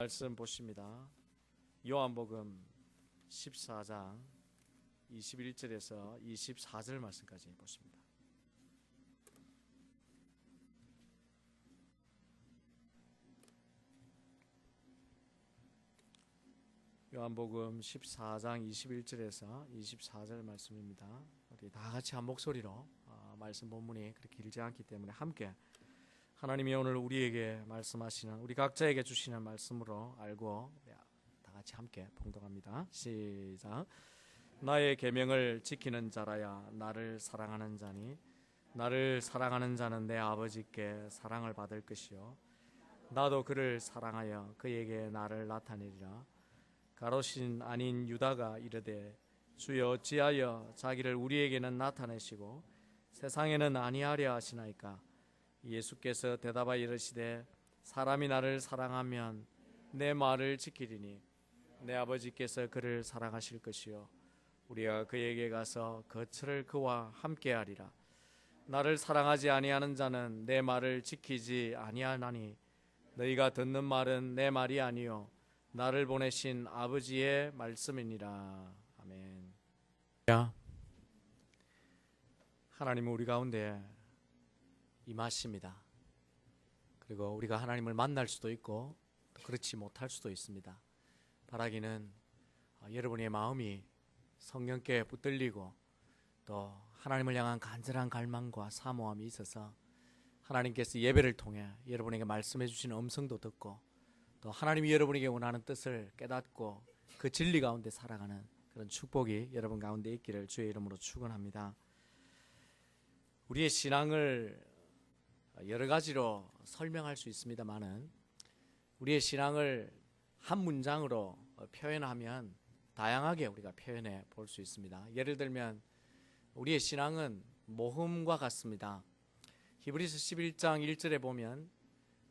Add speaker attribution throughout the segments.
Speaker 1: 말씀 보십니다. 요한복음 14장 21절에서 24절 말씀까지 보십니다. 요한복음 14장 21절에서 24절 말씀입니다. 우리 다 같이 한 목소리로 말씀 본문이 그렇게 길지 않기 때문에 함께 하나님이 오늘 우리에게 말씀하시는, 우리 각자에게 주시는 말씀으로 알고 다 같이 함께 봉독합니다. 시작. 나의 계명을 지키는 자라야 나를 사랑하는 자니 나를 사랑하는 자는 내 아버지께 사랑을 받을 것이요 나도 그를 사랑하여 그에게 나를 나타내리라. 가롯인 아닌 유다가 이르되 주여 어찌하여 자기를 우리에게는 나타내시고 세상에는 아니하려 하시나이까. 예수께서 대답하여 이르시되 사람이 나를 사랑하면 내 말을 지키리니 내 아버지께서 그를 사랑하실 것이요 우리가 그에게 가서 거처를 그와 함께하리라. 나를 사랑하지 아니하는 자는 내 말을 지키지 아니하나니 너희가 듣는 말은 내 말이 아니요 나를 보내신 아버지의 말씀이니라. 아멘. 하나님은 우리 가운데 임하십니다. 그리고 우리가 하나님을 만날 수도 있고 또 그렇지 못할 수도 있습니다. 바라기는 여러분의 마음이 성령께 붙들리고 또 하나님을 향한 간절한 갈망과 사모함이 있어서 하나님께서 예배를 통해 여러분에게 말씀해 주시는 음성도 듣고 또 하나님이 여러분에게 원하는 뜻을 깨닫고 그 진리 가운데 살아가는 그런 축복이 여러분 가운데 있기를 주의 이름으로 축원합니다. 우리의 신앙을 여러 가지로 설명할 수 있습니다만은 우리의 신앙을 한 문장으로 표현하면 다양하게 우리가 표현해 볼 수 있습니다. 예를 들면 우리의 신앙은 모험과 같습니다. 히브리서 11장 1절에 보면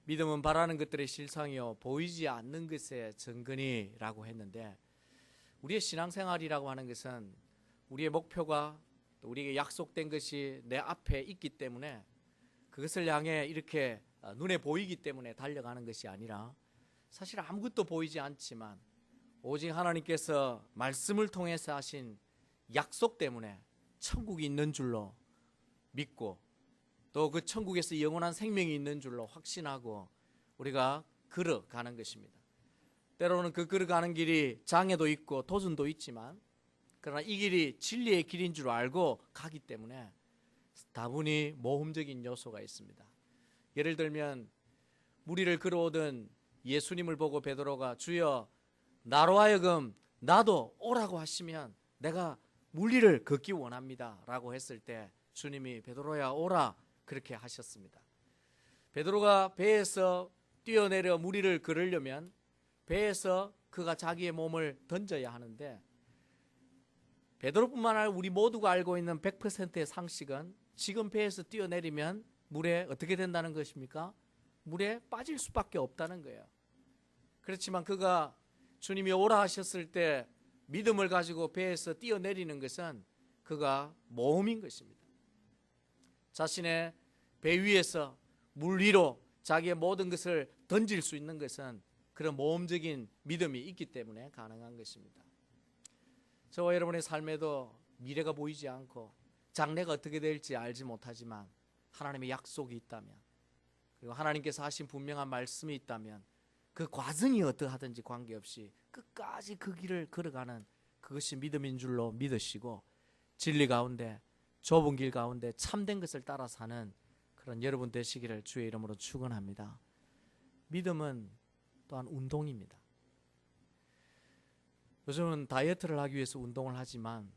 Speaker 1: 믿음은 바라는 것들의 실상이요 보이지 않는 것의 증거니라고 했는데, 우리의 신앙생활이라고 하는 것은 우리의 목표가 또 우리에게 약속된 것이 내 앞에 있기 때문에 그것을 향해 이렇게 눈에 보이기 때문에 달려가는 것이 아니라 사실 아무것도 보이지 않지만 오직 하나님께서 말씀을 통해서 하신 약속 때문에 천국이 있는 줄로 믿고 또 그 천국에서 영원한 생명이 있는 줄로 확신하고 우리가 걸어가는 것입니다. 때로는 그 걸어가는 길이 장애도 있고 도전도 있지만 그러나 이 길이 진리의 길인 줄 알고 가기 때문에 다분히 모험적인 요소가 있습니다. 예를 들면 무리를 걸어오던 예수님을 보고 베드로가 주여 나로 하여금 나도 오라고 하시면 내가 무리를 걷기 원합니다 라고 했을 때 주님이 베드로야 오라 그렇게 하셨습니다. 베드로가 배에서 뛰어내려 무리를 걸으려면 배에서 그가 자기의 몸을 던져야 하는데 베드로뿐만 아니라 우리 모두가 알고 있는 100%의 상식은 지금 배에서 뛰어내리면 물에 어떻게 된다는 것입니까? 물에 빠질 수밖에 없다는 거예요. 그렇지만 그가 주님이 오라 하셨을 때 믿음을 가지고 배에서 뛰어내리는 것은 그가 모험인 것입니다. 자신의 배 위에서 물 위로 자기의 모든 것을 던질 수 있는 것은 그런 모험적인 믿음이 있기 때문에 가능한 것입니다. 저와 여러분의 삶에도 미래가 보이지 않고 장래가 어떻게 될지 알지 못하지만 하나님의 약속이 있다면 그리고 하나님께서 하신 분명한 말씀이 있다면 그 과정이 어떠하든지 관계없이 끝까지 그 길을 걸어가는 그것이 믿음인 줄로 믿으시고 진리 가운데 좁은 길 가운데 참된 것을 따라 사는 그런 여러분 되시기를 주의 이름으로 축원합니다. 믿음은 또한 운동입니다. 요즘은 다이어트를 하기 위해서 운동을 하지만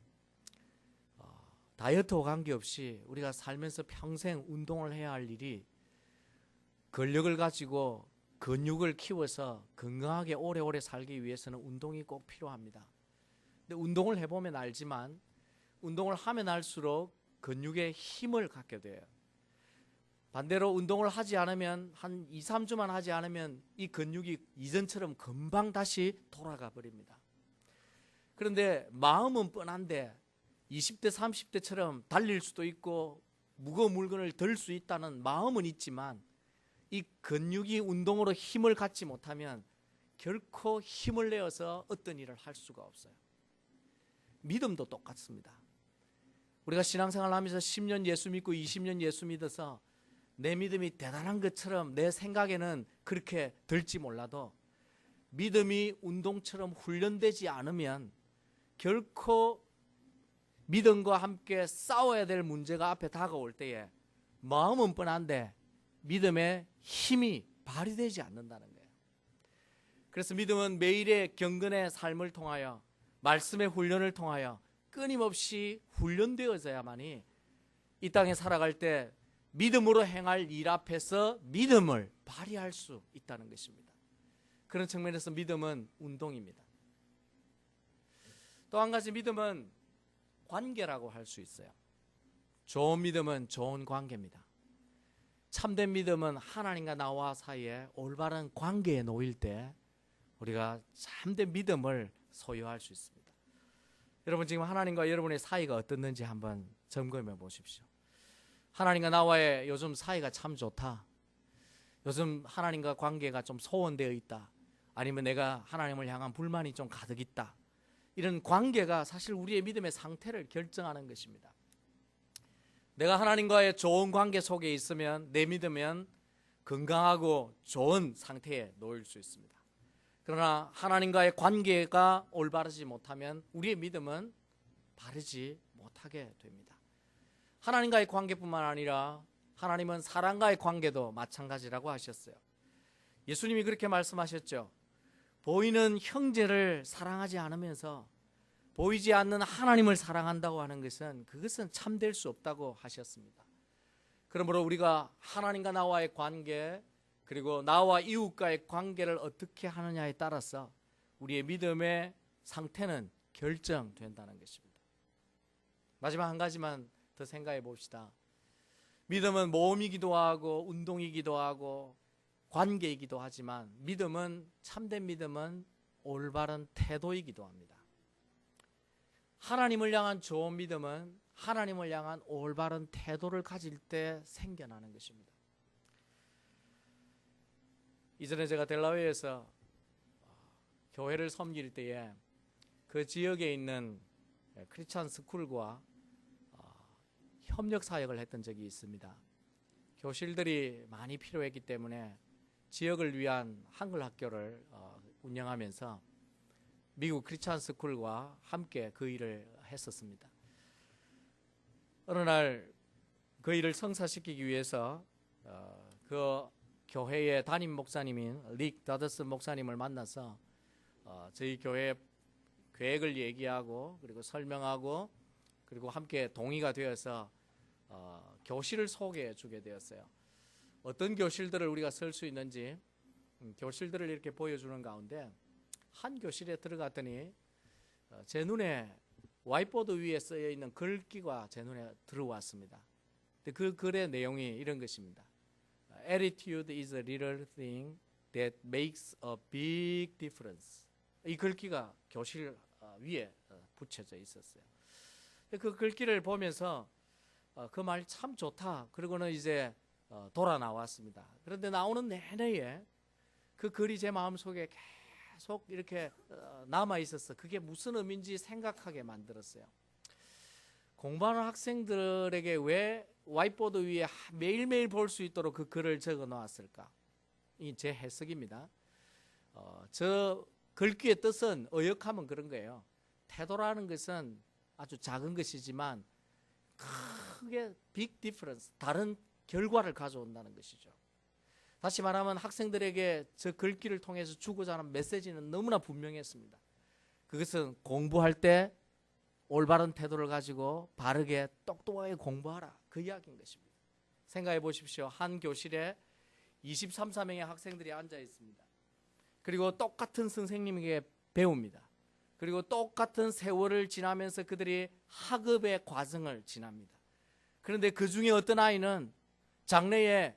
Speaker 1: 다이어트와 관계없이 우리가 살면서 평생 운동을 해야 할 일이 근력을 가지고 근육을 키워서 건강하게 오래오래 살기 위해서는 운동이 꼭 필요합니다. 근데 운동을 해보면 알지만 운동을 하면 할수록 근육에 힘을 갖게 돼요. 반대로 운동을 하지 않으면 한 2, 3주만 하지 않으면 이 근육이 이전처럼 금방 다시 돌아가 버립니다. 그런데 마음은 뻔한데 20대 30대처럼 달릴 수도 있고 무거운 물건을 들 수 있다는 마음은 있지만 이 근육이 운동으로 힘을 갖지 못하면 결코 힘을 내어서 어떤 일을 할 수가 없어요. 믿음도 똑같습니다. 우리가 신앙생활 하면서 10년 예수 믿고 20년 예수 믿어서 내 믿음이 대단한 것처럼 내 생각에는 그렇게 들지 몰라도 믿음이 운동처럼 훈련되지 않으면 결코 믿음과 함께 싸워야 될 문제가 앞에 다가올 때에 마음은 뻔한데 믿음의 힘이 발휘되지 않는다는 거예요. 그래서 믿음은 매일의 경건의 삶을 통하여 말씀의 훈련을 통하여 끊임없이 훈련되어져야만이 이 땅에 살아갈 때 믿음으로 행할 일 앞에서 믿음을 발휘할 수 있다는 것입니다. 그런 측면에서 믿음은 운동입니다. 또 한 가지 믿음은 관계라고 할 수 있어요. 좋은 믿음은 좋은 관계입니다. 참된 믿음은 하나님과 나와 사이에 올바른 관계에 놓일 때 우리가 참된 믿음을 소유할 수 있습니다. 여러분 지금 하나님과 여러분의 사이가 어떻는지 한번 점검해 보십시오. 하나님과 나와의 요즘 사이가 참 좋다. 요즘 하나님과 관계가 좀 소원되어 있다. 아니면 내가 하나님을 향한 불만이 좀 가득 있다. 이런 관계가 사실 우리의 믿음의 상태를 결정하는 것입니다. 내가 하나님과의 좋은 관계 속에 있으면 내 믿음은 건강하고 좋은 상태에 놓일 수 있습니다. 그러나 하나님과의 관계가 올바르지 못하면 우리의 믿음은 바르지 못하게 됩니다. 하나님과의 관계뿐만 아니라 하나님은 사람과의 관계도 마찬가지라고 하셨어요. 예수님이 그렇게 말씀하셨죠. 보이는 형제를 사랑하지 않으면서 보이지 않는 하나님을 사랑한다고 하는 것은 그것은 참될 수 없다고 하셨습니다. 그러므로 우리가 하나님과 나와의 관계 그리고 나와 이웃과의 관계를 어떻게 하느냐에 따라서 우리의 믿음의 상태는 결정된다는 것입니다. 마지막 한 가지만 더 생각해 봅시다. 믿음은 모험이기도 하고 운동이기도 하고 관계이기도 하지만 믿음은 참된 믿음은 올바른 태도이기도 합니다. 하나님을 향한 좋은 믿음은 하나님을 향한 올바른 태도를 가질 때 생겨나는 것입니다. 이전에 제가 델라웨이에서 교회를 섬길 때에 그 지역에 있는 크리스찬 스쿨과 협력 사역을 했던 적이 있습니다. 교실들이 많이 필요했기 때문에 지역을 위한 한글 학교를 운영하면서 미국 크리스찬 스쿨과 함께 그 일을 했었습니다. 어느 날 그 일을 성사시키기 위해서 그 교회의 담임 목사님인 릭 다더슨 목사님을 만나서 저희 교회 계획을 얘기하고 그리고 설명하고 그리고 함께 동의가 되어서 교실을 소개해 주게 되었어요. 어떤 교실들을 우리가 쓸 수 있는지 교실들을 이렇게 보여주는 가운데 한 교실에 들어갔더니 제 눈에 와이트보드 위에 쓰여 있는 글귀가 제 눈에 들어왔습니다. 그 글의 내용이 이런 것입니다. Attitude is a little thing that makes a big difference. 이 글귀가 교실 위에 붙여져 있었어요. 그 글귀를 보면서 그 말 참 좋다. 그러고는 이제 돌아 나왔습니다. 그런데 나오는 내내에 그 글이 제 마음속에 계속 이렇게 남아 있었어. 그게 무슨 의미인지 생각하게 만들었어요. 공부하는 학생들에게 왜 와이트보드 위에 매일매일 볼 수 있도록 그 글을 적어 놓았을까? 이 제 해석입니다. 저 글귀의 뜻은 의역하면 그런 거예요. 태도라는 것은 아주 작은 것이지만 크게 빅 디퍼런스, 다른 결과를 가져온다는 것이죠. 다시 말하면 학생들에게 저 글귀를 통해서 주고자 하는 메시지는 너무나 분명했습니다. 그것은 공부할 때 올바른 태도를 가지고 바르게 똑똑하게 공부하라. 그 이야기인 것입니다. 생각해 보십시오. 한 교실에 23명의 학생들이 앉아 있습니다. 그리고 똑같은 선생님에게 배웁니다. 그리고 똑같은 세월을 지나면서 그들이 학업의 과정을 지납니다. 그런데 그 중에 어떤 아이는 장래에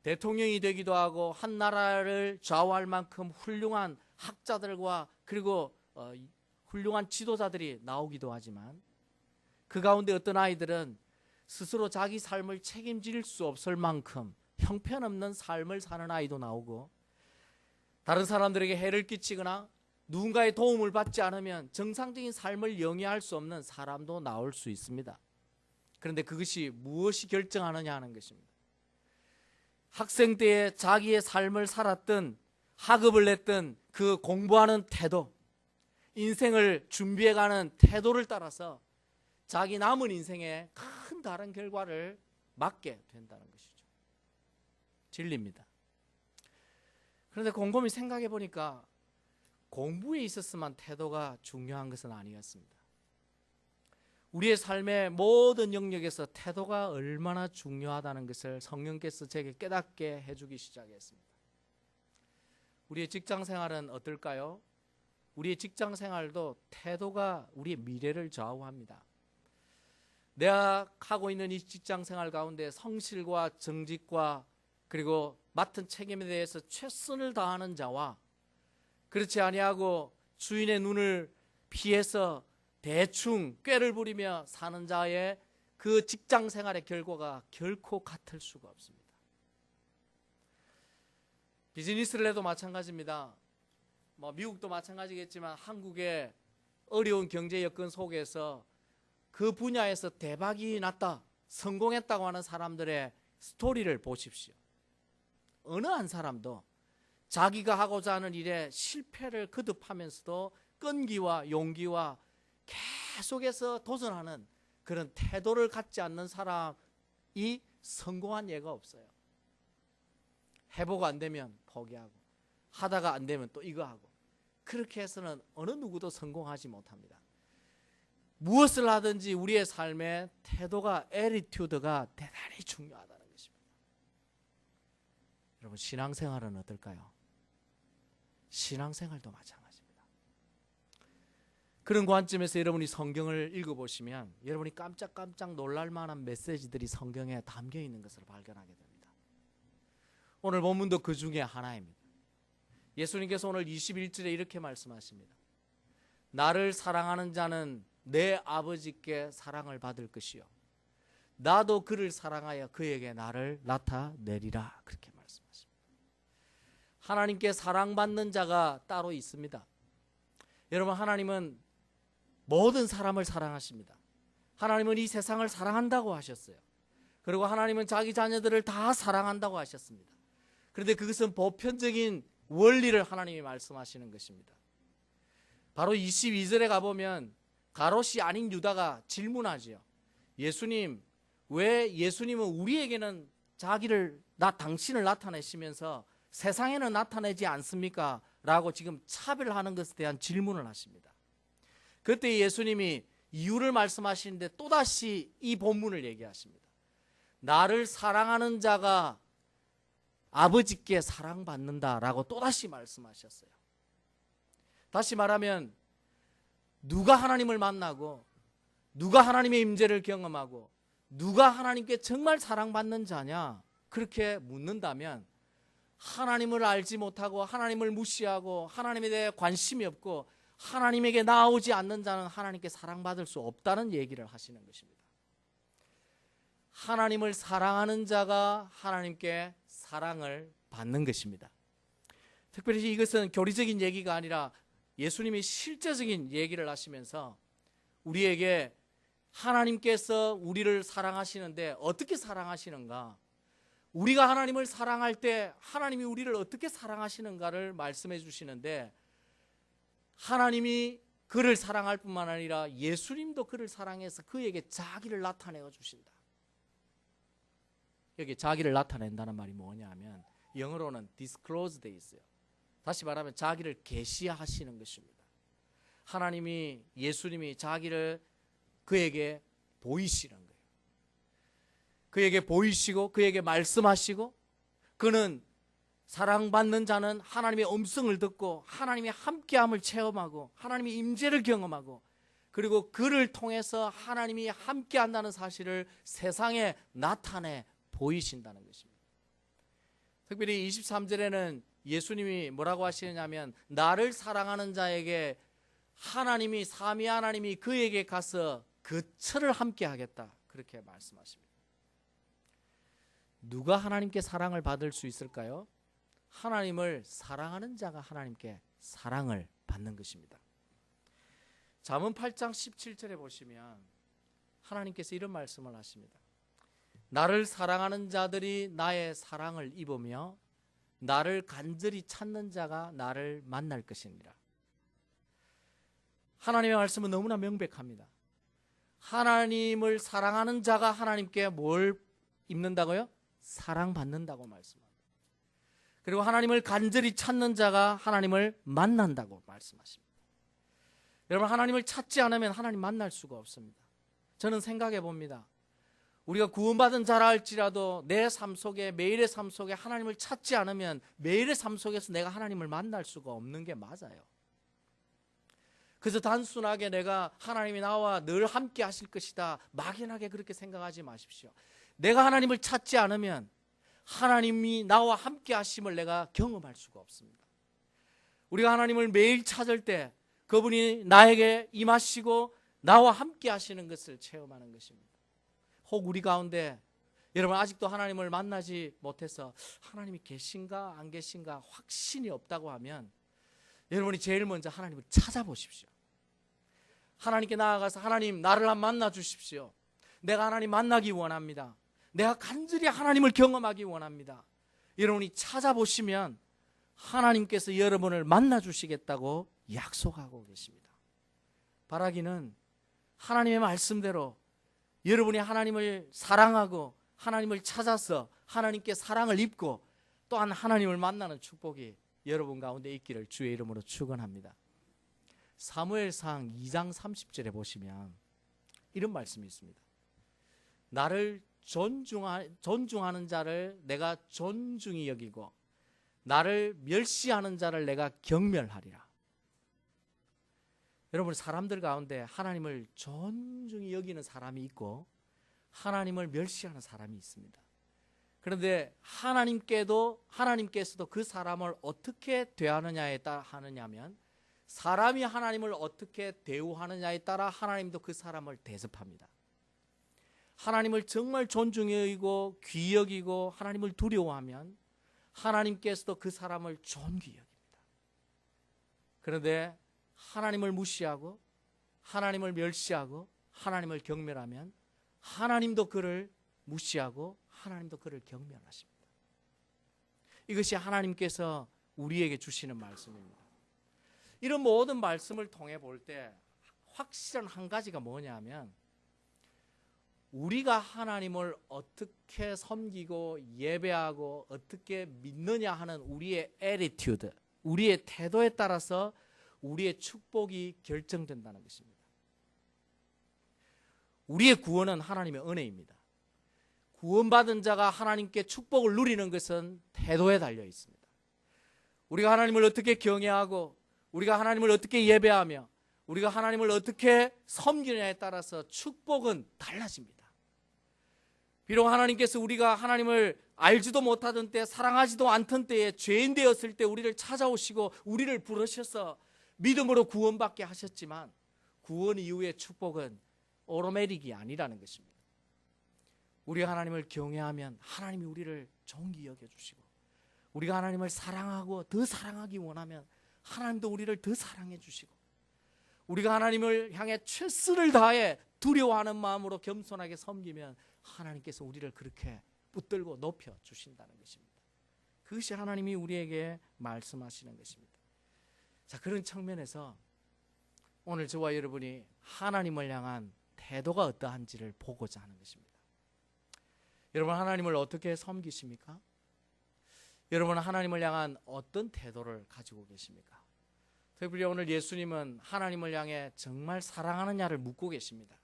Speaker 1: 대통령이 되기도 하고 한 나라를 좌우할 만큼 훌륭한 학자들과 그리고 훌륭한 지도자들이 나오기도 하지만 그 가운데 어떤 아이들은 스스로 자기 삶을 책임질 수 없을 만큼 형편없는 삶을 사는 아이도 나오고 다른 사람들에게 해를 끼치거나 누군가의 도움을 받지 않으면 정상적인 삶을 영위할 수 없는 사람도 나올 수 있습니다. 그런데 그것이 무엇이 결정하느냐 하는 것입니다. 학생 때에 자기의 삶을 살았던, 학업을 냈던 그 공부하는 태도, 인생을 준비해가는 태도를 따라서 자기 남은 인생에 큰 다른 결과를 맞게 된다는 것이죠. 진리입니다. 그런데 곰곰이 생각해 보니까 공부에 있었으면 태도가 중요한 것은 아니었습니다. 우리의 삶의 모든 영역에서 태도가 얼마나 중요하다는 것을 성령께서 제게 깨닫게 해주기 시작했습니다. 우리의 직장 생활은 어떨까요? 우리의 직장 생활도 태도가 우리의 미래를 좌우합니다. 내가 하고 있는 이 직장 생활 가운데 성실과 정직과 그리고 맡은 책임에 대해서 최선을 다하는 자와 그렇지 아니하고 주인의 눈을 피해서 대충 꾀를 부리며 사는 자의 그 직장 생활의 결과가 결코 같을 수가 없습니다. 비즈니스를 해도 마찬가지입니다. 미국도 마찬가지겠지만 한국의 어려운 경제 여건 속에서 그 분야에서 대박이 났다, 성공했다고 하는 사람들의 스토리를 보십시오. 어느 한 사람도 자기가 하고자 하는 일에 실패를 거듭하면서도 끈기와 용기와 계속해서 도전하는 그런 태도를 갖지 않는 사람이 성공한 예가 없어요. 해보고 안 되면 포기하고 하다가 안 되면 또 이거 하고 그렇게 해서는 어느 누구도 성공하지 못합니다. 무엇을 하든지 우리의 삶의 태도가, 애티튜드가 대단히 중요하다는 것입니다. 여러분, 신앙생활은 어떨까요? 신앙생활도 마찬가지입니다. 그런 관점에서 여러분이 성경을 읽어보시면 여러분이 깜짝깜짝 놀랄 만한 메시지들이 성경에 담겨 있는 것을 발견하게 됩니다. 오늘 본문도 그 중에 하나입니다. 예수님께서 오늘 21절에 이렇게 말씀하십니다. 나를 사랑하는 자는 내 아버지께 사랑을 받을 것이요 나도 그를 사랑하여 그에게 나를 나타내리라. 그렇게 말씀하십니다. 하나님께 사랑받는 자가 따로 있습니다. 여러분, 하나님은 모든 사람을 사랑하십니다. 하나님은 이 세상을 사랑한다고 하셨어요. 그리고 하나님은 자기 자녀들을 다 사랑한다고 하셨습니다. 그런데 그것은 보편적인 원리를 하나님이 말씀하시는 것입니다. 바로 22절에 가보면 가롯이 아닌 유다가 질문하지요. 예수님, 왜 예수님은 우리에게는 당신을 나타내시면서 세상에는 나타내지 않습니까? 라고 지금 차별하는 것에 대한 질문을 하십니다. 그때 예수님이 이유를 말씀하시는데 또다시 이 본문을 얘기하십니다. 나를 사랑하는 자가 아버지께 사랑받는다라고 또다시 말씀하셨어요. 다시 말하면 누가 하나님을 만나고 누가 하나님의 임재를 경험하고 누가 하나님께 정말 사랑받는 자냐 그렇게 묻는다면 하나님을 알지 못하고 하나님을 무시하고 하나님에 대해 관심이 없고 하나님에게 나오지 않는 자는 하나님께 사랑받을 수 없다는 얘기를 하시는 것입니다. 하나님을 사랑하는 자가 하나님께 사랑을 받는 것입니다. 특별히 이것은 교리적인 얘기가 아니라 예수님이 실제적인 얘기를 하시면서 우리에게 하나님께서 우리를 사랑하시는데 어떻게 사랑하시는가, 우리가 하나님을 사랑할 때 하나님이 우리를 어떻게 사랑하시는가를 말씀해 주시는데, 하나님이 그를 사랑할 뿐만 아니라 예수님도 그를 사랑해서 그에게 자기를 나타내어 주신다. 여기 자기를 나타낸다는 말이 뭐냐 하면 영어로는 disclose 돼 있어요. 다시 말하면 자기를 계시하시는 것입니다. 하나님이, 예수님이 자기를 그에게 보이시는 거예요. 그에게 보이시고 그에게 말씀하시고, 그는 사랑받는 자는 하나님의 음성을 듣고 하나님의 함께함을 체험하고 하나님의 임재를 경험하고, 그리고 그를 통해서 하나님이 함께한다는 사실을 세상에 나타내 보이신다는 것입니다. 특별히 23절에는 예수님이 뭐라고 하시느냐면 나를 사랑하는 자에게 하나님이, 삼위 하나님이 그에게 가서 그 철을 함께 하겠다, 그렇게 말씀하십니다. 누가 하나님께 사랑을 받을 수 있을까요? 하나님을 사랑하는 자가 하나님께 사랑을 받는 것입니다. 잠언 8장 17절에 보시면 하나님께서 이런 말씀을 하십니다. 나를 사랑하는 자들이 나의 사랑을 입으며 나를 간절히 찾는 자가 나를 만날 것이니라. 하나님의 말씀은 너무나 명백합니다. 하나님을 사랑하는 자가 하나님께 뭘 입는다고요? 사랑받는다고 말씀합니다. 그리고 하나님을 간절히 찾는 자가 하나님을 만난다고 말씀하십니다. 여러분, 하나님을 찾지 않으면 하나님 만날 수가 없습니다. 저는 생각해 봅니다. 우리가 구원받은 자라 할지라도 내 삶 속에, 매일의 삶 속에 하나님을 찾지 않으면 매일의 삶 속에서 내가 하나님을 만날 수가 없는 게 맞아요. 그래서 단순하게 내가 하나님이 나와 늘 함께 하실 것이다, 막연하게 그렇게 생각하지 마십시오. 내가 하나님을 찾지 않으면 하나님이 나와 함께 하심을 내가 경험할 수가 없습니다. 우리가 하나님을 매일 찾을 때 그분이 나에게 임하시고 나와 함께 하시는 것을 체험하는 것입니다. 혹 우리 가운데 여러분 아직도 하나님을 만나지 못해서 하나님이 계신가 안 계신가 확신이 없다고 하면 여러분이 제일 먼저 하나님을 찾아보십시오. 하나님께 나아가서 하나님, 나를 한번 만나 주십시오. 내가 하나님 만나기 원합니다. 내가 간절히 하나님을 경험하기 원합니다. 여러분이 찾아보시면 하나님께서 여러분을 만나 주시겠다고 약속하고 계십니다. 바라기는 하나님의 말씀대로 여러분이 하나님을 사랑하고 하나님을 찾아서 하나님께 사랑을 입고 또한 하나님을 만나는 축복이 여러분 가운데 있기를 주의 이름으로 축원합니다. 사무엘상 2장 30절에 보시면 이런 말씀이 있습니다. 나를 존중하는 자를 내가 존중히 여기고 나를 멸시하는 자를 내가 경멸하리라. 여러분, 사람들 가운데 하나님을 존중히 여기는 사람이 있고 하나님을 멸시하는 사람이 있습니다. 그런데 하나님께서도 그 사람을 어떻게 대하느냐에 따라 하느냐면 사람이 하나님을 어떻게 대우하느냐에 따라 하나님도 그 사람을 대접합니다. 하나님을 정말 존중히 여기고 귀히 여기고 하나님을 두려워하면 하나님께서도 그 사람을 존귀히 여깁니다. 그런데 하나님을 무시하고 하나님을 멸시하고 하나님을 경멸하면 하나님도 그를 무시하고 하나님도 그를 경멸하십니다. 이것이 하나님께서 우리에게 주시는 말씀입니다. 이런 모든 말씀을 통해 볼 때 확실한 한 가지가 뭐냐면 우리가 하나님을 어떻게 섬기고 예배하고 어떻게 믿느냐 하는 우리의 attitude, 우리의 태도에 따라서 우리의 축복이 결정된다는 것입니다. 우리의 구원은 하나님의 은혜입니다. 구원받은 자가 하나님께 축복을 누리는 것은 태도에 달려 있습니다. 우리가 하나님을 어떻게 경외하고 우리가 하나님을 어떻게 예배하며 우리가 하나님을 어떻게 섬기느냐에 따라서 축복은 달라집니다. 비록 하나님께서 우리가 하나님을 알지도 못하던 때, 사랑하지도 않던 때에 죄인 되었을 때 우리를 찾아오시고 우리를 부르셔서 믿음으로 구원받게 하셨지만 구원 이후의 축복은 오토매틱이 아니라는 것입니다. 우리가 하나님을 경외하면 하나님이 우리를 존귀 여겨주시고 우리가 하나님을 사랑하고 더 사랑하기 원하면 하나님도 우리를 더 사랑해 주시고 우리가 하나님을 향해 최선을 다해 두려워하는 마음으로 겸손하게 섬기면 하나님께서 우리를 그렇게 붙들고 높여 주신다는 것입니다. 그것이 하나님이 우리에게 말씀하시는 것입니다. 자, 그런 측면에서 오늘 저와 여러분이 하나님을 향한 태도가 어떠한지를 보고자 하는 것입니다. 여러분, 하나님을 어떻게 섬기십니까? 여러분은 하나님을 향한 어떤 태도를 가지고 계십니까? 특별히 오늘 예수님은 하나님을 향해 정말 사랑하느냐를 묻고 계십니다.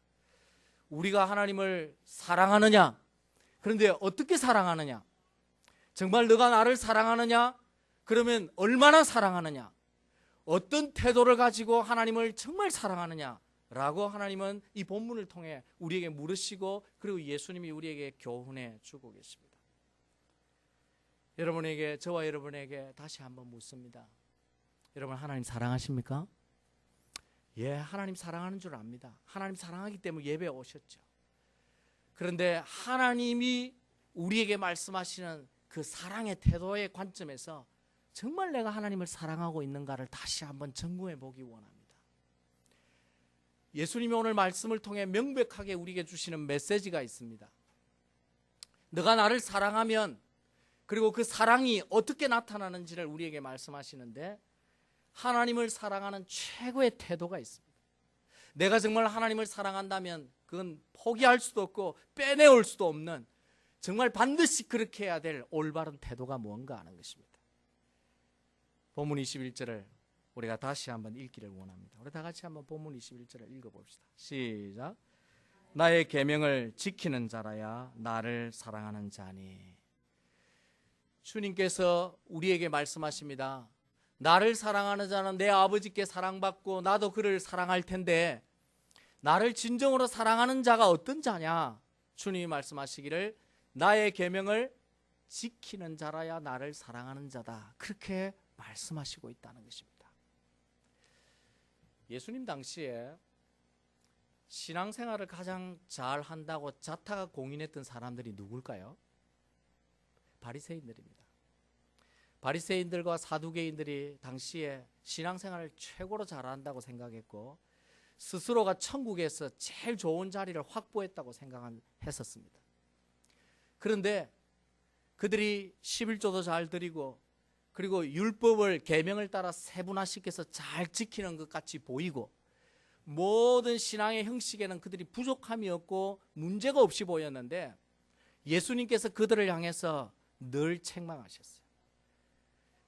Speaker 1: 우리가 하나님을 사랑하느냐? 그런데 어떻게 사랑하느냐? 정말 너가 나를 사랑하느냐? 그러면 얼마나 사랑하느냐? 어떤 태도를 가지고 하나님을 정말 사랑하느냐? 라고 하나님은 이 본문을 통해 우리에게 물으시고 그리고 예수님이 우리에게 교훈해 주고 계십니다. 여러분에게, 저와 여러분에게 다시 한번 묻습니다. 여러분, 하나님 사랑하십니까? 예, 하나님 사랑하는 줄 압니다. 하나님 사랑하기 때문에 예배에 오셨죠. 그런데 하나님이 우리에게 말씀하시는 그 사랑의 태도의 관점에서 정말 내가 하나님을 사랑하고 있는가를 다시 한번 점검해 보기 원합니다. 예수님이 오늘 말씀을 통해 명백하게 우리에게 주시는 메시지가 있습니다. 너가 나를 사랑하면, 그리고 그 사랑이 어떻게 나타나는지를 우리에게 말씀하시는데, 하나님을 사랑하는 최고의 태도가 있습니다. 내가 정말 하나님을 사랑한다면 그건 포기할 수도 없고 빼내올 수도 없는, 정말 반드시 그렇게 해야 될 올바른 태도가 무언가 하는 것입니다. 본문 21절을 우리가 다시 한번 읽기를 원합니다. 우리 다 같이 한번 본문 21절을 읽어봅시다. 시작. 나의 계명을 지키는 자라야 나를 사랑하는 자니. 주님께서 우리에게 말씀하십니다. 나를 사랑하는 자는 내 아버지께 사랑받고 나도 그를 사랑할 텐데, 나를 진정으로 사랑하는 자가 어떤 자냐? 주님이 말씀하시기를 나의 계명을 지키는 자라야 나를 사랑하는 자다. 그렇게 말씀하시고 있다는 것입니다. 예수님 당시에 신앙생활을 가장 잘 한다고 자타가 공인했던 사람들이 누굴까요? 바리새인들입니다. 바리새인들과 사두개인들이 당시에 신앙생활을 최고로 잘한다고 생각했고, 스스로가 천국에서 제일 좋은 자리를 확보했다고 생각했었습니다. 그런데 그들이 11조도 잘 드리고, 그리고 율법을 계명을 따라 세분화시켜서 잘 지키는 것 같이 보이고, 모든 신앙의 형식에는 그들이 부족함이 없고 문제가 없이 보였는데, 예수님께서 그들을 향해서 늘 책망하셨어요.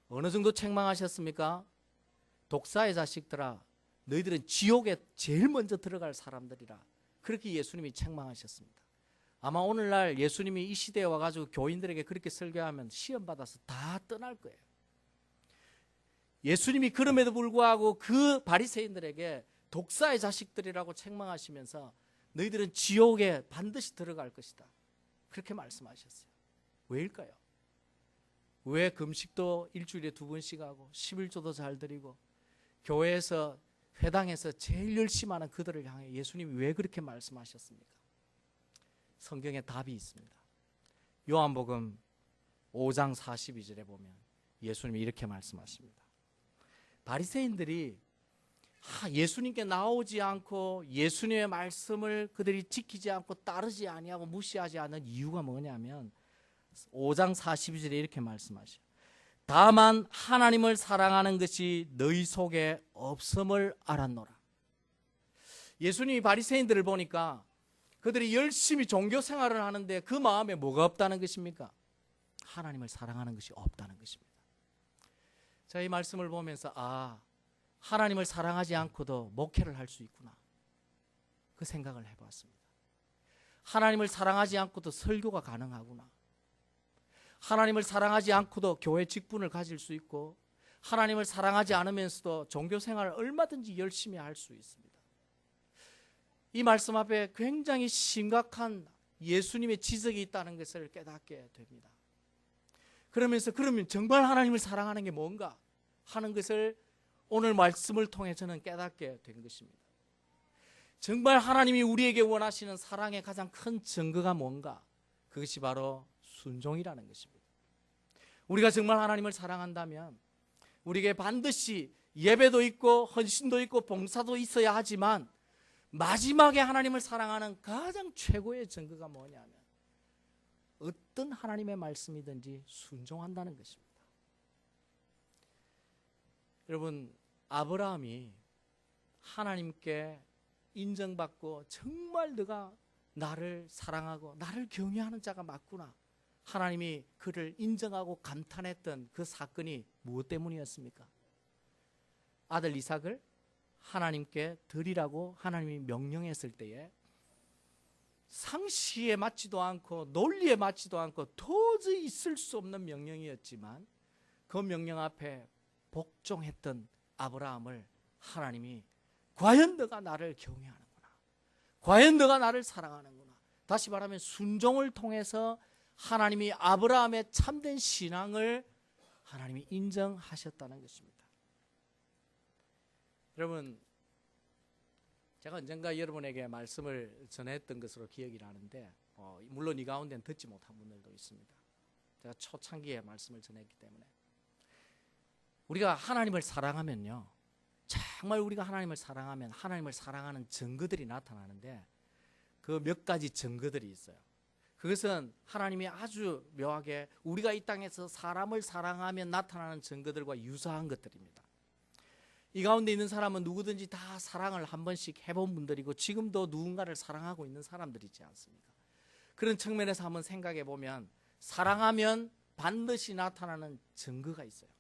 Speaker 1: 어느 정도 책망하셨습니까? 독사의 자식들아, 너희들은 지옥에 제일 먼저 들어갈 사람들이라. 그렇게 예수님이 책망하셨습니다. 아마 오늘날 예수님이 이 시대에 와가지고 교인들에게 그렇게 설교하면 시험 받아서 다 떠날 거예요. 예수님이 그럼에도 불구하고 그 바리새인들에게 독사의 자식들이라고 책망하시면서 너희들은 지옥에 반드시 들어갈 것이다. 그렇게 말씀하셨어요. 왜일까요? 왜 금식도 일주일에 2번씩 하고 11조도 잘 드리고 교회에서 회당에서 제일 열심히 하는 그들을 향해 예수님이 왜 그렇게 말씀하셨습니까? 성경에 답이 있습니다. 요한복음 5장 42절에 보면 예수님이 이렇게 말씀하십니다. 바리새인들이 예수님께 나오지 않고 예수님의 말씀을 그들이 지키지 않고 따르지 아니하고 무시하지 않는 이유가 뭐냐면 5장 42절에 이렇게 말씀하셔요. 다만 하나님을 사랑하는 것이 너희 속에 없음을 알았노라. 예수님이 바리새인들을 보니까 그들이 열심히 종교 생활을 하는데 그 마음에 뭐가 없다는 것입니까? 하나님을 사랑하는 것이 없다는 것입니다. 자, 이 말씀을 보면서 하나님을 사랑하지 않고도 목회를 할 수 있구나, 그 생각을 해봤습니다. 하나님을 사랑하지 않고도 설교가 가능하구나. 하나님을 사랑하지 않고도 교회 직분을 가질 수 있고, 하나님을 사랑하지 않으면서도 종교생활을 얼마든지 열심히 할 수 있습니다. 이 말씀 앞에 굉장히 심각한 예수님의 지적이 있다는 것을 깨닫게 됩니다. 그러면 정말 하나님을 사랑하는 게 뭔가 하는 것을 오늘 말씀을 통해 저는 깨닫게 된 것입니다. 정말 하나님이 우리에게 원하시는 사랑의 가장 큰 증거가 뭔가? 그것이 바로 순종이라는 것입니다. 우리가 정말 하나님을 사랑한다면 우리에게 반드시 예배도 있고 헌신도 있고 봉사도 있어야 하지만, 마지막에 하나님을 사랑하는 가장 최고의 증거가 뭐냐면 어떤 하나님의 말씀이든지 순종한다는 것입니다. 여러분, 아브라함이 하나님께 인정받고 정말 너가 나를 사랑하고 나를 경외하는 자가 맞구나, 하나님이 그를 인정하고 감탄했던 그 사건이 무엇 때문이었습니까? 아들 이삭을 하나님께 드리라고 하나님이 명령했을 때에 상시에 맞지도 않고 논리에 맞지도 않고 도저히 있을 수 없는 명령이었지만, 그 명령 앞에 복종했던 아브라함을 하나님이 과연 너가 나를 경외하는구나, 과연 너가 나를 사랑하는구나, 다시 말하면 순종을 통해서 하나님이 아브라함의 참된 신앙을 하나님이 인정하셨다는 것입니다. 여러분, 제가 언젠가 여러분에게 말씀을 전했던 것으로 기억이 나는데, 물론 이 가운데는 듣지 못한 분들도 있습니다. 제가 초창기에 말씀을 전했기 때문에. 우리가 하나님을 사랑하면요, 정말 우리가 하나님을 사랑하면 하나님을 사랑하는 증거들이 나타나는데 그 몇 가지 증거들이 있어요. 그것은 하나님이 아주 묘하게 우리가 이 땅에서 사람을 사랑하면 나타나는 증거들과 유사한 것들입니다. 이 가운데 있는 사람은 누구든지 다 사랑을 한 번씩 해본 분들이고 지금도 누군가를 사랑하고 있는 사람들이지 않습니까? 그런 측면에서 한번 생각해 보면 사랑하면 반드시 나타나는 증거가 있어요.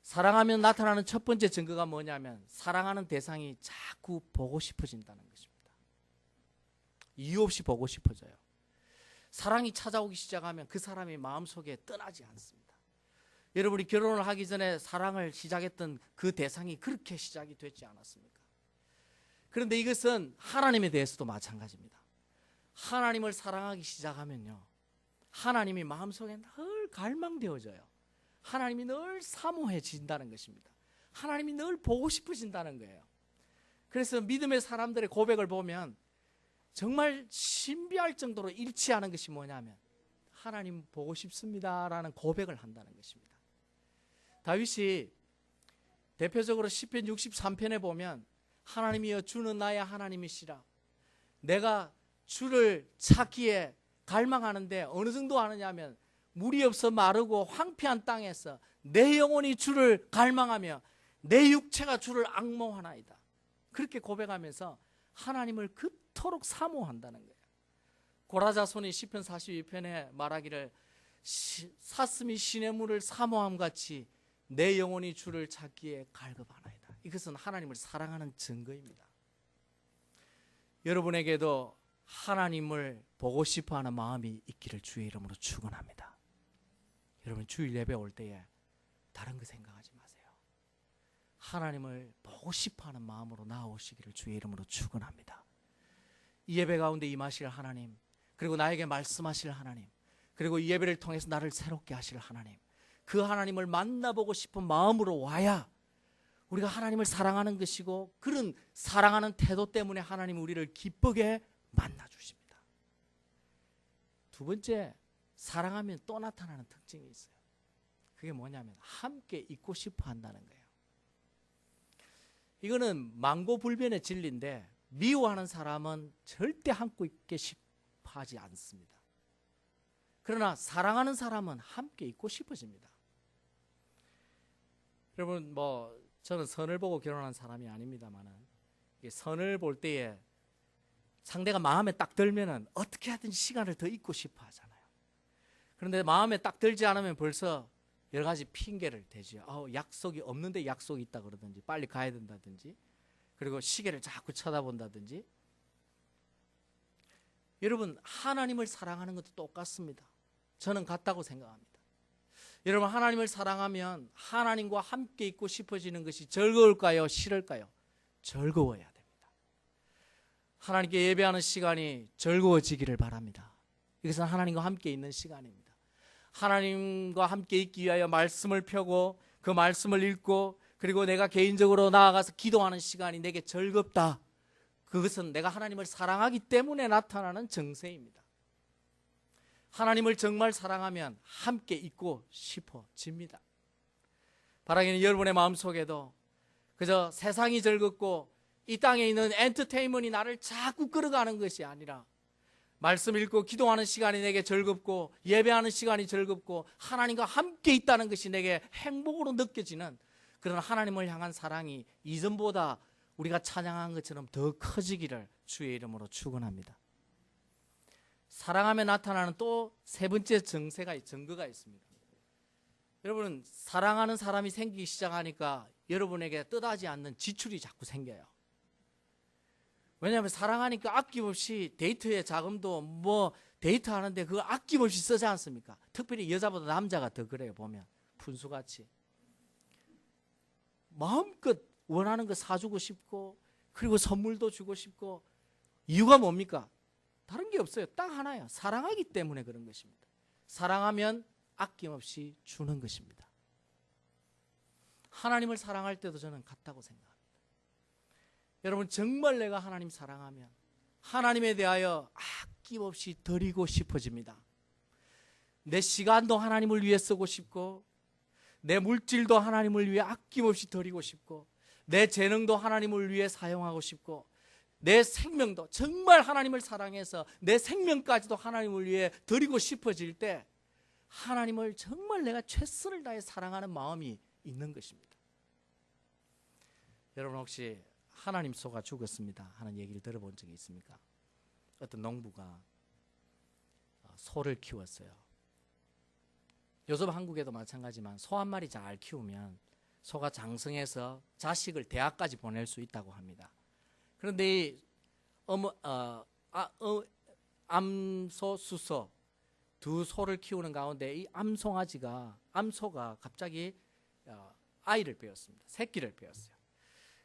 Speaker 1: 사랑하면 나타나는 첫 번째 증거가 뭐냐면 사랑하는 대상이 자꾸 보고 싶어진다는 것입니다. 이유 없이 보고 싶어져요. 사랑이 찾아오기 시작하면 그 사람의 마음속에 떠나지 않습니다. 여러분이 결혼을 하기 전에 사랑을 시작했던 그 대상이 그렇게 시작이 됐지 않았습니까? 그런데 이것은 하나님에 대해서도 마찬가지입니다. 하나님을 사랑하기 시작하면요, 하나님이 마음속에 늘 갈망되어져요. 하나님이 늘 사모해진다는 것입니다. 하나님이 늘 보고 싶어진다는 거예요. 그래서 믿음의 사람들의 고백을 보면 정말 신비할 정도로 일치하는 것이 뭐냐면 하나님 보고 싶습니다라는 고백을 한다는 것입니다. 다윗이 대표적으로 시편 63편에 보면 하나님이여 주는 나의 하나님이시라, 내가 주를 찾기에 갈망하는데 어느 정도 하느냐면 물이 없어 마르고 황폐한 땅에서 내 영혼이 주를 갈망하며 내 육체가 주를 앙모하나이다. 그렇게 고백하면서 하나님을 그토록 사모한다는 거예요. 고라자손이 시편 42편에 말하기를 사슴이 시냇물을 사모함같이 내 영혼이 주를 찾기에 갈급하나이다. 이것은 하나님을 사랑하는 증거입니다. 여러분에게도 하나님을 보고 싶어하는 마음이 있기를 주의 이름으로 축원합니다. 여러분 주일 예배 올 때에 다른 거 생각하지 마세요. 하나님을 보고 싶어하는 마음으로 나아오시기를 주의 이름으로 축원합니다. 이 예배 가운데 임하실 하나님, 그리고 나에게 말씀하실 하나님, 그리고 이 예배를 통해서 나를 새롭게 하실 하나님, 그 하나님을 만나보고 싶은 마음으로 와야 우리가 하나님을 사랑하는 것이고, 그런 사랑하는 태도 때문에 하나님은 우리를 기쁘게 만나주십니다. 두 번째, 사랑하면 또 나타나는 특징이 있어요. 그게 뭐냐면 함께 있고 싶어 한다는 거예요. 이거는 만고불변의 진리인데 미워하는 사람은 절대 함께 있고 싶어 하지 않습니다. 그러나 사랑하는 사람은 함께 있고 싶어집니다. 여러분, 저는 선을 보고 결혼한 사람이 아닙니다만은 선을 볼 때에 상대가 마음에 딱 들면은 어떻게 하든지 시간을 더 있고 싶어 하잖아요. 그런데 마음에 딱 들지 않으면 벌써 여러 가지 핑계를 대죠. 약속이 없는데 약속이 있다 그러든지, 빨리 가야 된다든지, 그리고 시계를 자꾸 쳐다본다든지. 여러분, 하나님을 사랑하는 것도 똑같습니다. 저는 같다고 생각합니다. 여러분, 하나님을 사랑하면 하나님과 함께 있고 싶어지는 것이 즐거울까요? 싫을까요? 즐거워야 됩니다. 하나님께 예배하는 시간이 즐거워지기를 바랍니다. 이것은 하나님과 함께 있는 시간입니다. 하나님과 함께 있기 위하여 말씀을 펴고 그 말씀을 읽고, 그리고 내가 개인적으로 나아가서 기도하는 시간이 내게 즐겁다. 그것은 내가 하나님을 사랑하기 때문에 나타나는 정세입니다. 하나님을 정말 사랑하면 함께 있고 싶어집니다. 바라기는 여러분의 마음속에도 그저 세상이 즐겁고 이 땅에 있는 엔터테인먼트이 나를 자꾸 끌어가는 것이 아니라, 말씀 읽고 기도하는 시간이 내게 즐겁고 예배하는 시간이 즐겁고 하나님과 함께 있다는 것이 내게 행복으로 느껴지는 그런 하나님을 향한 사랑이 이전보다 우리가 찬양한 것처럼 더 커지기를 주의 이름으로 축원합니다. 사랑하며 나타나는 또 세 번째 증거가 있습니다. 여러분, 사랑하는 사람이 생기기 시작하니까 여러분에게 뜻하지 않는 지출이 자꾸 생겨요. 왜냐하면 사랑하니까 아낌없이 데이트의 자금도 데이트하는데 그거 아낌없이 쓰지 않습니까? 특별히 여자보다 남자가 더 그래요. 보면 푼수같이 마음껏 원하는 거 사주고 싶고, 그리고 선물도 주고 싶고. 이유가 뭡니까? 다른 게 없어요. 딱 하나예요. 사랑하기 때문에 그런 것입니다. 사랑하면 아낌없이 주는 것입니다. 하나님을 사랑할 때도 저는 같다고 생각합니다. 여러분, 정말 내가 하나님 사랑하면 하나님에 대하여 아낌없이 드리고 싶어집니다. 내 시간도 하나님을 위해 쓰고 싶고, 내 물질도 하나님을 위해 아낌없이 드리고 싶고, 내 재능도 하나님을 위해 사용하고 싶고, 내 생명도 정말 하나님을 사랑해서 내 생명까지도 하나님을 위해 드리고 싶어질 때 하나님을 정말 내가 최선을 다해 사랑하는 마음이 있는 것입니다. 여러분 혹시 하나님 소가 죽었습니다 하는 얘기를 들어본 적이 있습니까? 어떤 농부가 소를 키웠어요. 요즘 한국에도 마찬가지지만 소 한 마리 잘 키우면 소가 장성해서 자식을 대학까지 보낼 수 있다고 합니다. 그런데 이 암소, 수소 두 소를 키우는 가운데 이 암소가 갑자기 아이를 배웠습니다. 새끼를 배웠어요.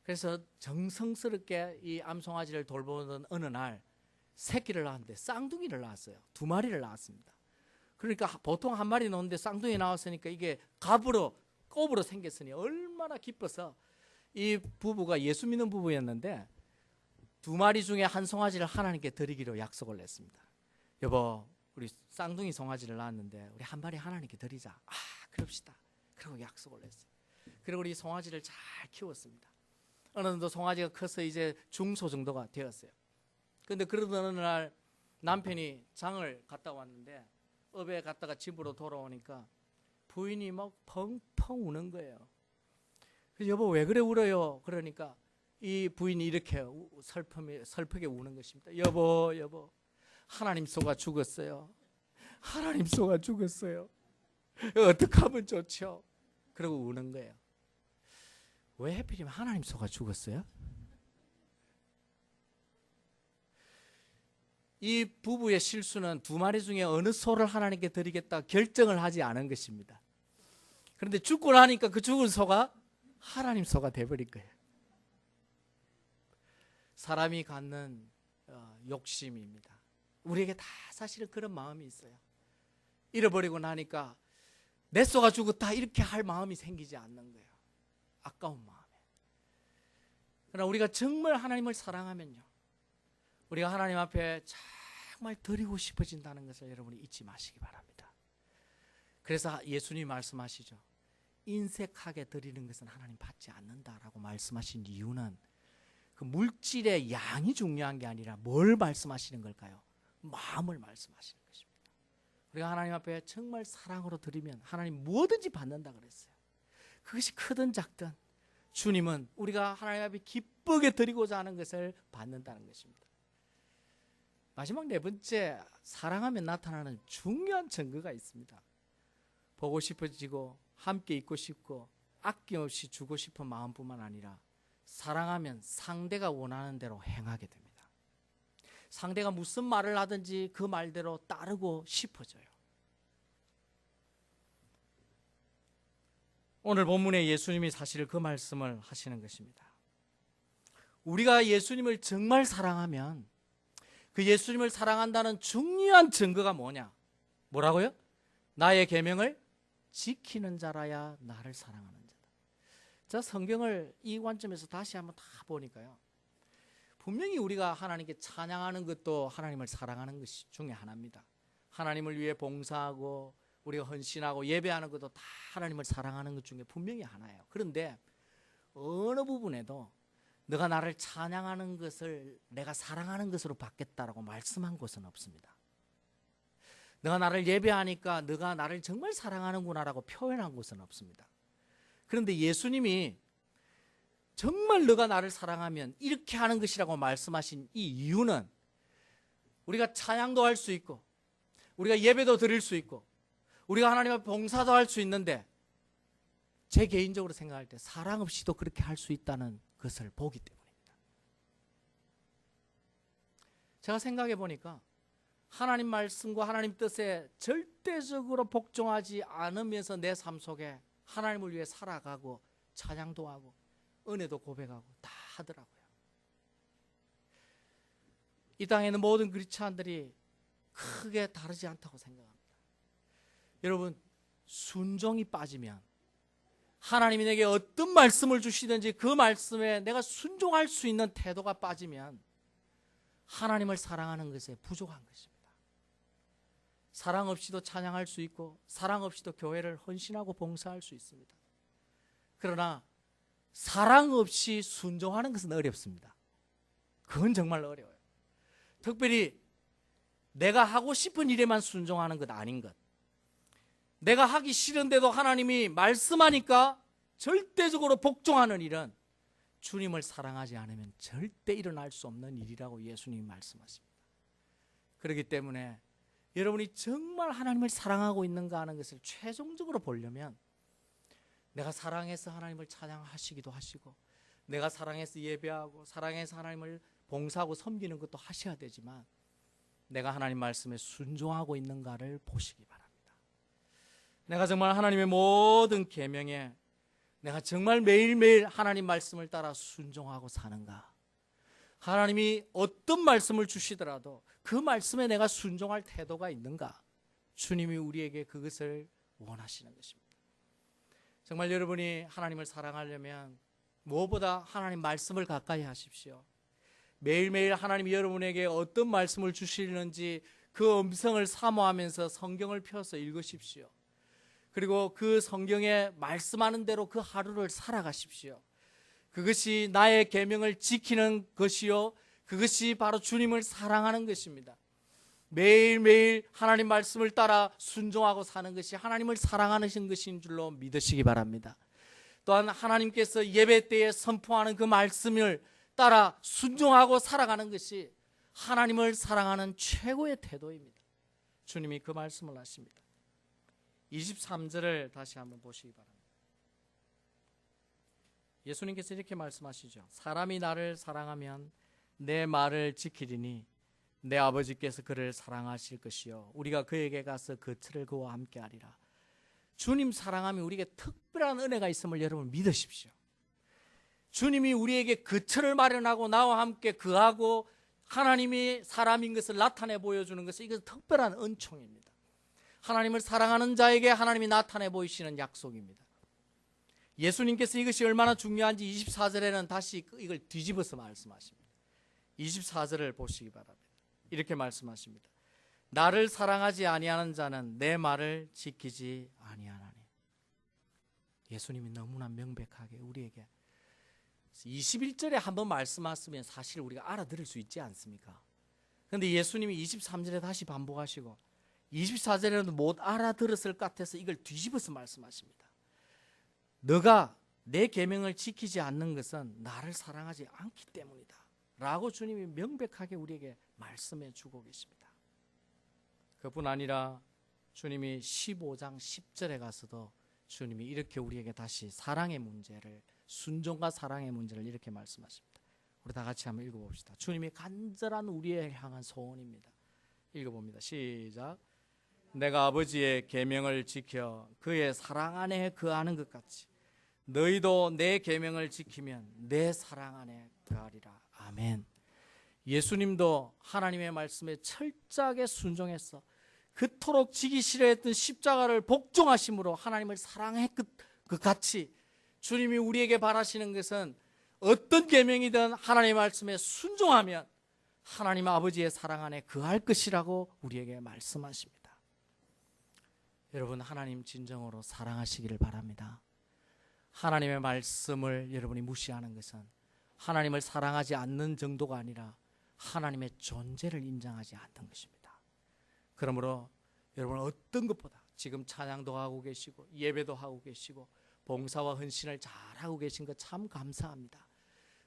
Speaker 1: 그래서 정성스럽게 이 암송아지를 돌보는 어느 날 새끼를 낳았는데 쌍둥이를 낳았어요. 2마리를 낳았습니다. 그러니까 보통 한 마리 낳는데 쌍둥이 나왔으니까 이게 곱으로 생겼으니 얼마나 기뻐서 이 부부가 예수 믿는 부부였는데 2마리 중에 한 송아지를 하나님께 드리기로 약속을 냈습니다. 여보, 우리 쌍둥이 송아지를 낳았는데 우리 한 마리 하나님께 드리자. 그럽시다. 그러고 약속을 냈어요. 그리고 우리 송아지를 잘 키웠습니다. 어느 정도 송아지가 커서 이제 중소 정도가 되었어요. 그런데 그러던 어느 날 남편이 장을 갔다 왔는데 업에 갔다가 집으로 돌아오니까 부인이 막 펑펑 우는 거예요. 그래서 여보 왜 그래 울어요? 그러니까 이 부인이 이렇게 슬프게 우는 것입니다. 여보 하나님 소가 죽었어요. 하나님 소가 죽었어요. 어떻게 하면 좋죠? 그러고 우는 거예요. 왜 하필이면 하나님 소가 죽었어요? 이 부부의 실수는 2마리 중에 어느 소를 하나님께 드리겠다 결정을 하지 않은 것입니다. 그런데 죽고 나니까 그 죽은 소가 하나님 소가 돼버린 거예요. 사람이 갖는 욕심입니다. 우리에게 다 사실은 그런 마음이 있어요. 잃어버리고 나니까 내 소가 죽었다 이렇게 할 마음이 생기지 않는 거예요. 아까운 마음에. 그러나 우리가 정말 하나님을 사랑하면요, 우리가 하나님 앞에 정말 드리고 싶어진다는 것을 여러분이 잊지 마시기 바랍니다. 그래서 예수님이 말씀하시죠. 인색하게 드리는 것은 하나님 받지 않는다라고 말씀하신 이유는 그 물질의 양이 중요한 게 아니라 뭘 말씀하시는 걸까요? 마음을 말씀하시는 것입니다. 우리가 하나님 앞에 정말 사랑으로 드리면 하나님 뭐든지 받는다 그랬어요. 그것이 크든 작든 주님은 우리가 하나님 앞에 기쁘게 드리고자 하는 것을 받는다는 것입니다. 마지막 4번째, 사랑하면 나타나는 중요한 증거가 있습니다. 보고 싶어지고 함께 있고 싶고 아낌없이 주고 싶은 마음뿐만 아니라 사랑하면 상대가 원하는 대로 행하게 됩니다. 상대가 무슨 말을 하든지 그 말대로 따르고 싶어져요. 오늘 본문에 예수님이 사실 그 말씀을 하시는 것입니다. 우리가 예수님을 정말 사랑하면 그 예수님을 사랑한다는 중요한 증거가 뭐냐? 뭐라고요? 나의 계명을 지키는 자라야 나를 사랑하는 자다. 자, 성경을 이 관점에서 다시 한번 다 보니까요, 분명히 우리가 하나님께 찬양하는 것도 하나님을 사랑하는 것이 중에 하나입니다. 하나님을 위해 봉사하고 우리가 헌신하고 예배하는 것도 다 하나님을 사랑하는 것 중에 분명히 하나예요. 그런데 어느 부분에도 너가 나를 찬양하는 것을 내가 사랑하는 것으로 받겠다라고 말씀한 것은 없습니다. 너가 나를 예배하니까 너가 나를 정말 사랑하는구나라고 표현한 것은 없습니다. 그런데 예수님이 정말 너가 나를 사랑하면 이렇게 하는 것이라고 말씀하신 이 이유는 우리가 찬양도 할 수 있고 우리가 예배도 드릴 수 있고 우리가 하나님 앞에 봉사도 할 수 있는데 제 개인적으로 생각할 때 사랑 없이도 그렇게 할 수 있다는 것을 보기 때문입니다. 제가 생각해 보니까 하나님 말씀과 하나님 뜻에 절대적으로 복종하지 않으면서 내 삶 속에 하나님을 위해 살아가고 찬양도 하고 은혜도 고백하고 다 하더라고요. 이 땅에 있는 모든 그리스도인들이 크게 다르지 않다고 생각합니다. 여러분, 순종이 빠지면 하나님이 내게 어떤 말씀을 주시든지 그 말씀에 내가 순종할 수 있는 태도가 빠지면 하나님을 사랑하는 것에 부족한 것입니다. 사랑 없이도 찬양할 수 있고 사랑 없이도 교회를 헌신하고 봉사할 수 있습니다. 그러나 사랑 없이 순종하는 것은 어렵습니다. 그건 정말 어려워요. 특별히 내가 하고 싶은 일에만 순종하는 것 아닌 것, 내가 하기 싫은데도 하나님이 말씀하니까 절대적으로 복종하는 일은 주님을 사랑하지 않으면 절대 일어날 수 없는 일이라고 예수님이 말씀하십니다. 그렇기 때문에 여러분이 정말 하나님을 사랑하고 있는가 하는 것을 최종적으로 보려면 내가 사랑해서 하나님을 찬양하시기도 하시고 내가 사랑해서 예배하고 사랑해서 하나님을 봉사하고 섬기는 것도 하셔야 되지만 내가 하나님 말씀에 순종하고 있는가를 보시기 바랍니다. 내가 정말 하나님의 모든 계명에 내가 정말 매일매일 하나님 말씀을 따라 순종하고 사는가, 하나님이 어떤 말씀을 주시더라도 그 말씀에 내가 순종할 태도가 있는가, 주님이 우리에게 그것을 원하시는 것입니다. 정말 여러분이 하나님을 사랑하려면 무엇보다 하나님 말씀을 가까이 하십시오. 매일매일 하나님이 여러분에게 어떤 말씀을 주시는지 그 음성을 사모하면서 성경을 펴서 읽으십시오. 그리고 그 성경에 말씀하는 대로 그 하루를 살아가십시오. 그것이 나의 계명을 지키는 것이요, 그것이 바로 주님을 사랑하는 것입니다. 매일매일 하나님 말씀을 따라 순종하고 사는 것이 하나님을 사랑하는 것인 줄로 믿으시기 바랍니다. 또한 하나님께서 예배 때에 선포하는 그 말씀을 따라 순종하고 살아가는 것이 하나님을 사랑하는 최고의 태도입니다. 주님이 그 말씀을 하십니다. 23절을 다시 한번 보시기 바랍니다. 예수님께서 이렇게 말씀하시죠. 사람이 나를 사랑하면 내 말을 지키리니 내 아버지께서 그를 사랑하실 것이요 우리가 그에게 가서 거처를 그와 함께 하리라. 주님 사랑하면 우리에게 특별한 은혜가 있음을 여러분 믿으십시오. 주님이 우리에게 거처를 마련하고 나와 함께 거하고 하나님이 사람인 것을 나타내 보여주는 것은 이것은 특별한 은총입니다. 하나님을 사랑하는 자에게 하나님이 나타내 보이시는 약속입니다. 예수님께서 이것이 얼마나 중요한지 24절에는 다시 이걸 뒤집어서 말씀하십니다. 24절을 보시기 바랍니다. 이렇게 말씀하십니다. 나를 사랑하지 아니하는 자는 내 말을 지키지 아니하나니. 예수님이 너무나 명백하게 우리에게 21절에 한번 말씀하시면 사실 우리가 알아들을 수 있지 않습니까? 그런데 예수님이 23절에 다시 반복하시고 24절에는 못 알아들었을 것 같아서 이걸 뒤집어서 말씀하십니다. 너가 내 계명을 지키지 않는 것은 나를 사랑하지 않기 때문이다 라고 주님이 명백하게 우리에게 말씀해 주고 계십니다. 그뿐 아니라 주님이 15장 10절에 가서도 주님이 이렇게 우리에게 다시 사랑의 문제를, 순종과 사랑의 문제를 이렇게 말씀하십니다. 우리 다 같이 한번 읽어봅시다. 주님이 간절한 우리를 향한 소원입니다. 읽어봅니다. 시작. 내가 아버지의 계명을 지켜 그의 사랑 안에 거하는 것 같이 너희도 내 계명을 지키면 내 사랑 안에 거하리라. 아멘. 예수님도 하나님의 말씀에 철저하게 순종해서 그토록 지기 싫어했던 십자가를 복종하심으로 하나님을 사랑했것 같이 주님이 우리에게 바라시는 것은 어떤 계명이든 하나님의 말씀에 순종하면 하나님 아버지의 사랑 안에 거할 것이라고 우리에게 말씀하십니다. 여러분, 하나님 진정으로 사랑하시기를 바랍니다. 하나님의 말씀을 여러분이 무시하는 것은 하나님을 사랑하지 않는 정도가 아니라 하나님의 존재를 인정하지 않는 것입니다. 그러므로 여러분, 어떤 것보다 지금 찬양도 하고 계시고 예배도 하고 계시고 봉사와 헌신을 잘하고 계신 것 참 감사합니다.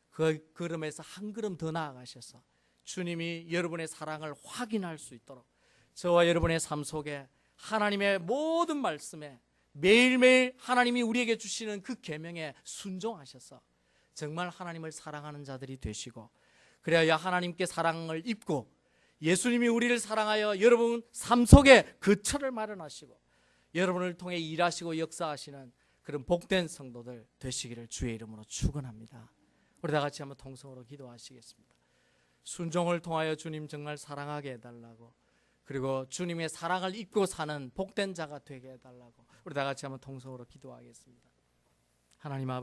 Speaker 1: 그 걸음에서 한 걸음 더 나아가셔서 주님이 여러분의 사랑을 확인할 수 있도록 저와 여러분의 삶 속에 하나님의 모든 말씀에 매일매일 하나님이 우리에게 주시는 그 계명에 순종하셔서 정말 하나님을 사랑하는 자들이 되시고, 그래야 하나님께 사랑을 입고 예수님이 우리를 사랑하여 여러분 삶 속에 거처를 마련하시고 여러분을 통해 일하시고 역사하시는 그런 복된 성도들 되시기를 주의 이름으로 축원합니다. 우리 다 같이 한번 통성으로 기도하시겠습니다. 순종을 통하여 주님 정말 사랑하게 해달라고, 그리고 주님의 사랑을 입고 사는 복된 자가 되게 해달라고 우리 다 같이 한번 통성으로 기도하겠습니다. 하나님 아버지,